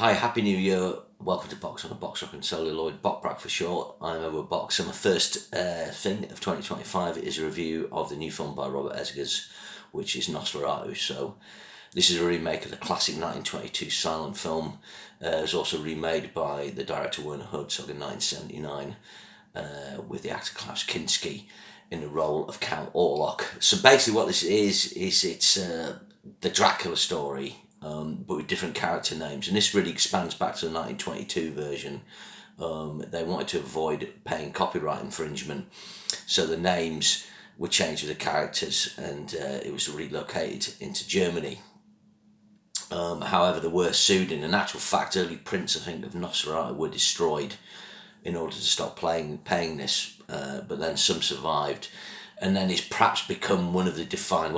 Hi, Happy New Year. Welcome to Box on a Box Rock and Celluloid, Bokbrack for short. I'm over Box, and my first thing of 2025 is a review of the new film by Robert Eggers, which is NOSFERATU. So, this is a remake of the classic 1922 silent film. It was also remade by the director Werner Herzog in 1979, with the actor Klaus Kinski in the role of Count Orlok. So basically what this is it's the Dracula story, but with different character names, and this really expands back to the 1922 version. They wanted to avoid paying copyright infringement, so the names were changed with the characters, and it was relocated into Germany. However, they were sued. In actual fact, early prints, I think, of Nosferatu were destroyed in order to stop paying this, but then some survived, and then it's perhaps become one of the defining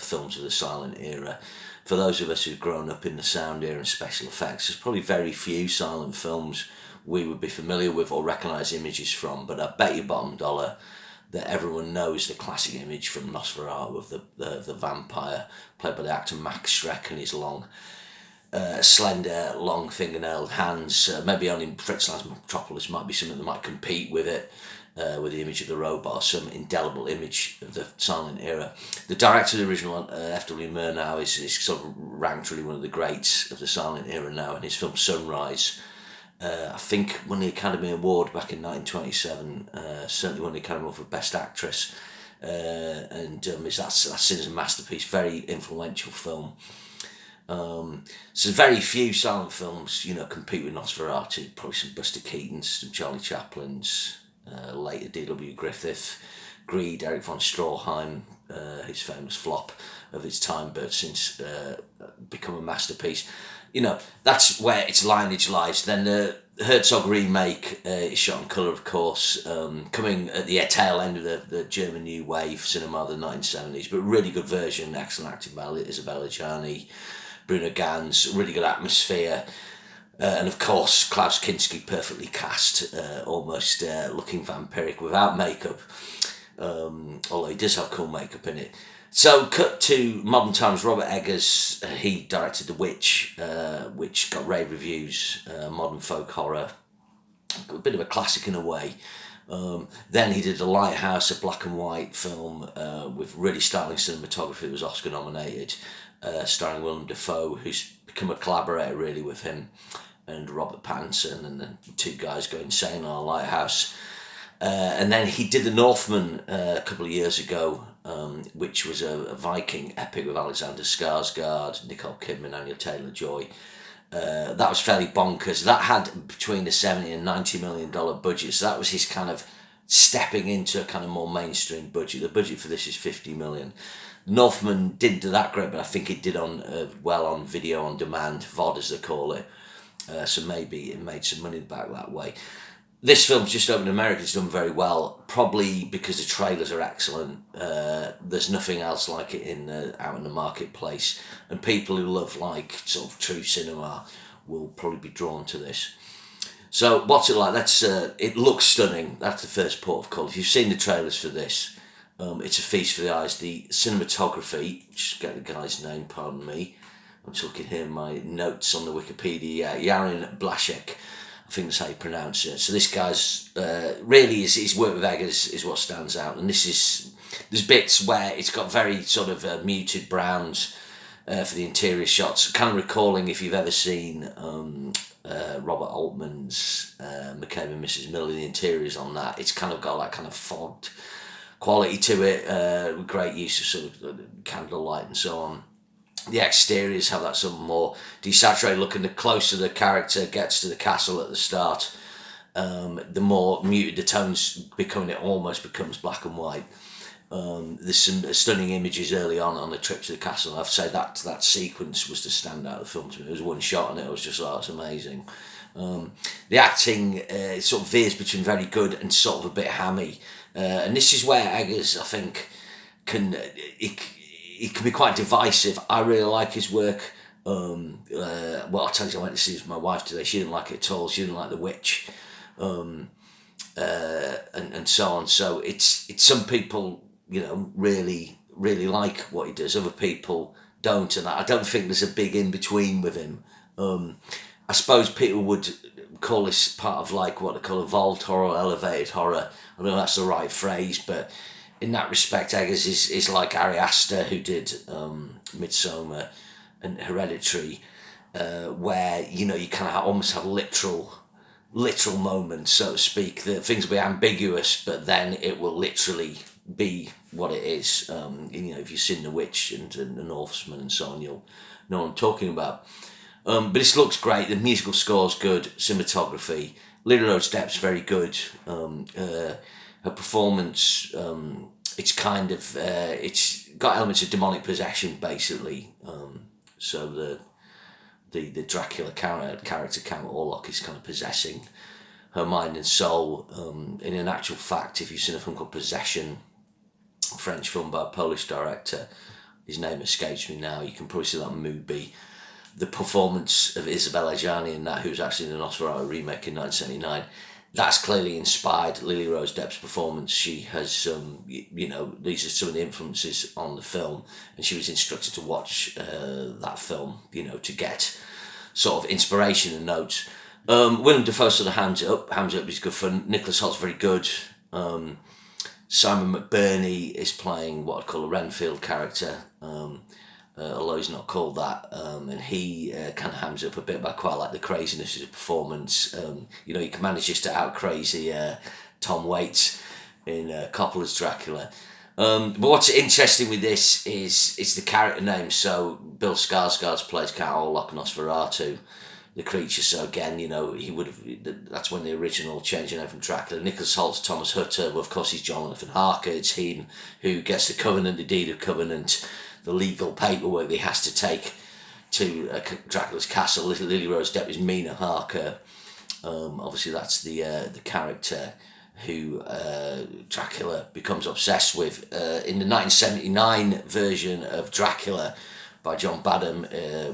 films of the silent era. For those of us who've grown up in the sound era and special effects, there's probably very few silent films we would be familiar with or recognise images from, but I bet you bottom dollar that everyone knows the classic image from Nosferatu of the vampire, played by the actor Max Schreck, and his long, slender, long fingernailed hands. Maybe only Fritz Lang's Metropolis might be something that might compete with it, with the image of the robot, some indelible image of the silent era. The director of the original, F.W. Murnau, is sort of ranked really one of the greats of the silent era now, and his film Sunrise, I think, won the Academy Award back in 1927, certainly won the Academy Award for Best Actress, and that's seen as a masterpiece, very influential film. So very few silent films, compete with Nosferatu. Probably some Buster Keatons, some Charlie Chaplin's, later D.W. Griffith, Greed, Eric von Stroheim, his famous flop of its time, but since become a masterpiece. That's where its lineage lies. Then the Herzog remake is shot in colour, of course, coming at the tail end of the German New Wave cinema of the 1970s, but really good version, excellent acting by Isabella Gianni, Bruno Ganz, really good atmosphere, and of course Klaus Kinski perfectly cast, almost looking vampiric without makeup, although he does have cool makeup in it. So, cut to modern times. Robert Eggers, he directed The Witch, which got rave reviews, modern folk horror, a bit of a classic in a way. Then he did The Lighthouse, a black and white film with really startling cinematography that was Oscar nominated, starring Willem Dafoe, who's become a collaborator really with him and Robert Pattinson, and the two guys go insane on The Lighthouse. And then he did The Northman a couple of years ago, which was a Viking epic with Alexander Skarsgård, Nicole Kidman, Anya Taylor-Joy. That was fairly bonkers. That had between the $70 and $90 million budget, so that was his kind of stepping into a kind of more mainstream budget. The budget for this is $50 million. Northman didn't do that great, but I think it did well on video on demand, VOD as they call it. So maybe it made some money back that way. This film's just opened in America. It's done very well, probably because the trailers are excellent. There's nothing else like it out in the marketplace, and people who love sort of true cinema will probably be drawn to this. So what's it like? It looks stunning. That's the first port of call. If you've seen the trailers for this, it's a feast for the eyes. The cinematography, just get the guy's name, pardon me. I'm just looking here, my notes on the Wikipedia. Yarin Blaszek, I think that's how you pronounce it. So this guy's really his work with Eggers is what stands out, and there's bits where it's got very sort of muted browns for the interior shots, kind of recalling, if you've ever seen Robert Altman's McCabe and Mrs. Miller, the interiors on that, it's kind of got that kind of fogged quality to it, with great use of sort of candlelight and so on. The exteriors have that sort of more desaturated look, and the closer the character gets to the castle at the start, the more muted the tones become, it almost becomes black and white. There's some stunning images early on the trip to the castle. I have to say that sequence was the standout of the film to me. It was one shot and it was just it's amazing. The acting sort of veers between very good and sort of a bit hammy, and this is where Eggers, I think, he can be quite divisive. I really like his work. I'll tell you, I went to see my wife today. She didn't like it at all. She didn't like The Witch, and so on. So it's some people, really, really like what he does. Other people don't, and I don't think there's a big in-between with him. I suppose people would call this part of like what they call evolved horror, elevated horror. I don't know if that's the right phrase, but in that respect, Eggers is like Ari Aster, who did Midsommar and Hereditary, where, you know, you kind of almost have literal moments, so to speak. The things will be ambiguous, but then it will literally be what it is. You know, if you've seen The Witch and The Northman and so on, you'll know what I'm talking about. But this looks great. The musical score's good. Cinematography. Lily Rose Depp's very good. Her performance, it's kind of it's got elements of demonic possession, basically. So the Dracula character Count Orlok is kind of possessing her mind and soul. And in actual fact, if you've seen a film called Possession, a French film by a Polish director, his name escapes me now, you can probably see that on Mubi. The performance of Isabelle Adjani in that, who's actually in the Nosferatu remake in 1979, that's clearly inspired Lily Rose Depp's performance. She has, you know, these are some of the influences on the film, and she was instructed to watch that film, you know, to get sort of inspiration and notes. Willem Dafoe sort of hams it up. Hams it up is good fun. Nicholas Holt's very good. Simon McBurney is playing what I'd call a Renfield character, although he's not called that, and he kind of hams it up a bit, but I quite like the craziness of his performance. You know, he can manage just to out-crazy Tom Waits in Coppola's Dracula. But what's interesting with this is it's the character name. So Bill Skarsgård plays Count Orlok Nosferatu, the creature. So again, you know, he would have. That's when the original changing name from Dracula. Nicholas Holt's Thomas Hutter. Well, of course, he's Jonathan Harker. It's him who gets the covenant, the deed of covenant, the legal paperwork that he has to take to Dracula's castle. Lily Rose Depp is Mina Harker. Obviously, that's the character who Dracula becomes obsessed with. In the 1979 version of Dracula by John Badham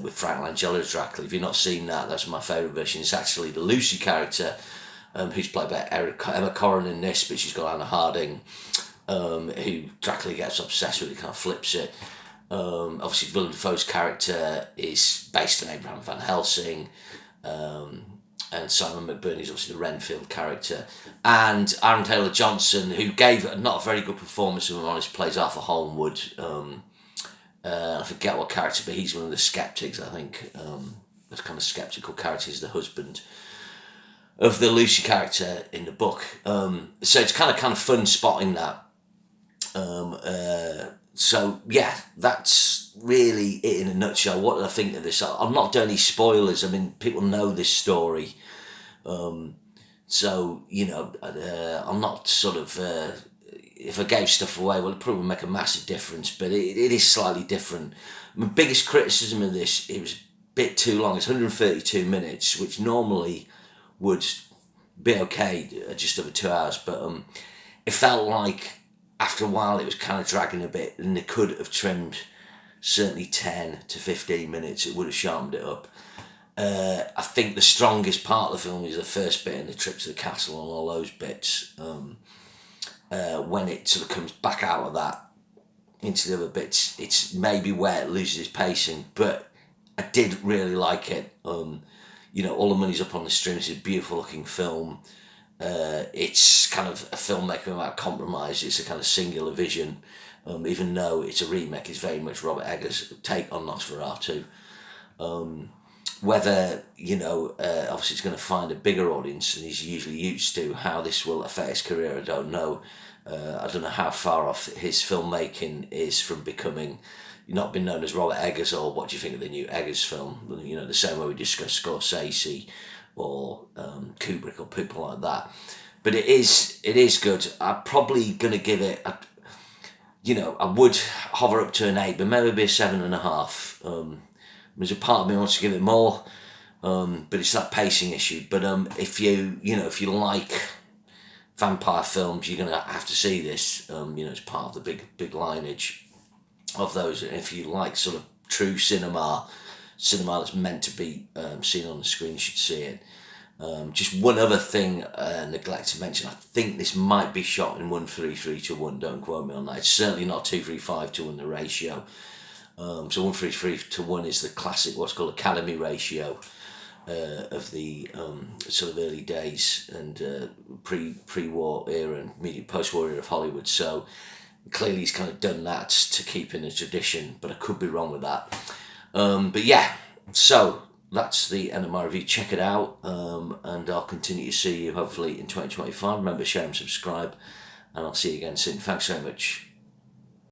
with Frank Langella's Dracula, if you've not seen that, that's my favourite version. It's actually the Lucy character, who's played by Emma Corrin in this, but she's got Anna Harding, who Dracula gets obsessed with. He kind of flips it. Obviously, Willem Dafoe's character is based on Abraham Van Helsing. And Simon McBurney is obviously the Renfield character. And Aaron Taylor-Johnson, who gave not a very good performance, if I'm honest, plays Arthur Holmwood. I forget what character, but he's one of the skeptics, I think. The kind of skeptical character is the husband of the Lucy character in the book. So it's kind of fun spotting that. So yeah, that's really it in a nutshell. What did I think of this? I'm not doing any spoilers. I mean, people know this story. So, you know, I'm not sort of, if I gave stuff away, well, it probably would make a massive difference, but it is slightly different. My biggest criticism of this, it was a bit too long. It's 132 minutes, which normally would be okay at just over 2 hours, but it felt like after a while it was kind of dragging a bit, and they could have trimmed certainly 10 to 15 minutes. It would have sharpened it up. I think the strongest part of the film is the first bit and the trip to the castle and all those bits. When it sort of comes back out of that into the other bits, it's maybe where it loses its pacing, but I did really like it. You know, All the Money's Up on the Streams is a beautiful looking film. It's kind of a filmmaker without compromise. It's a kind of singular vision. Even though it's a remake, it's very much Robert Eggers' take on Nosferatu. Whether, you know, obviously it's going to find a bigger audience than he's usually used to. How this will affect his career, I don't know. I don't know how far off his filmmaking is from becoming, not been known as Robert Eggers, or what do you think of the new Eggers film? You know, the same way we discussed Scorsese or Kubrick or people like that. But it is good. I'm probably going to give it, I would hover up to an 8, but maybe a 7.5. There's a part of me wants to give it more, but it's that pacing issue. But if you like vampire films, you're gonna have to see this. It's part of the big lineage of those. And if you like sort of true cinema that's meant to be seen on the screen, you should see it. Just one other thing neglect to mention. I think this might be shot in 1:33:1. Don't quote me on that. It's certainly not 2:35:1 the ratio. So 1:33 to 1 is the classic, what's called Academy ratio of the sort of early days and pre-war era and post-war era of Hollywood. So clearly he's kind of done that to keep in a tradition, but I could be wrong with that. But yeah, so that's the end of my review. Check it out, and I'll continue to see you hopefully in 2025. Remember, share and subscribe, and I'll see you again soon. Thanks very much.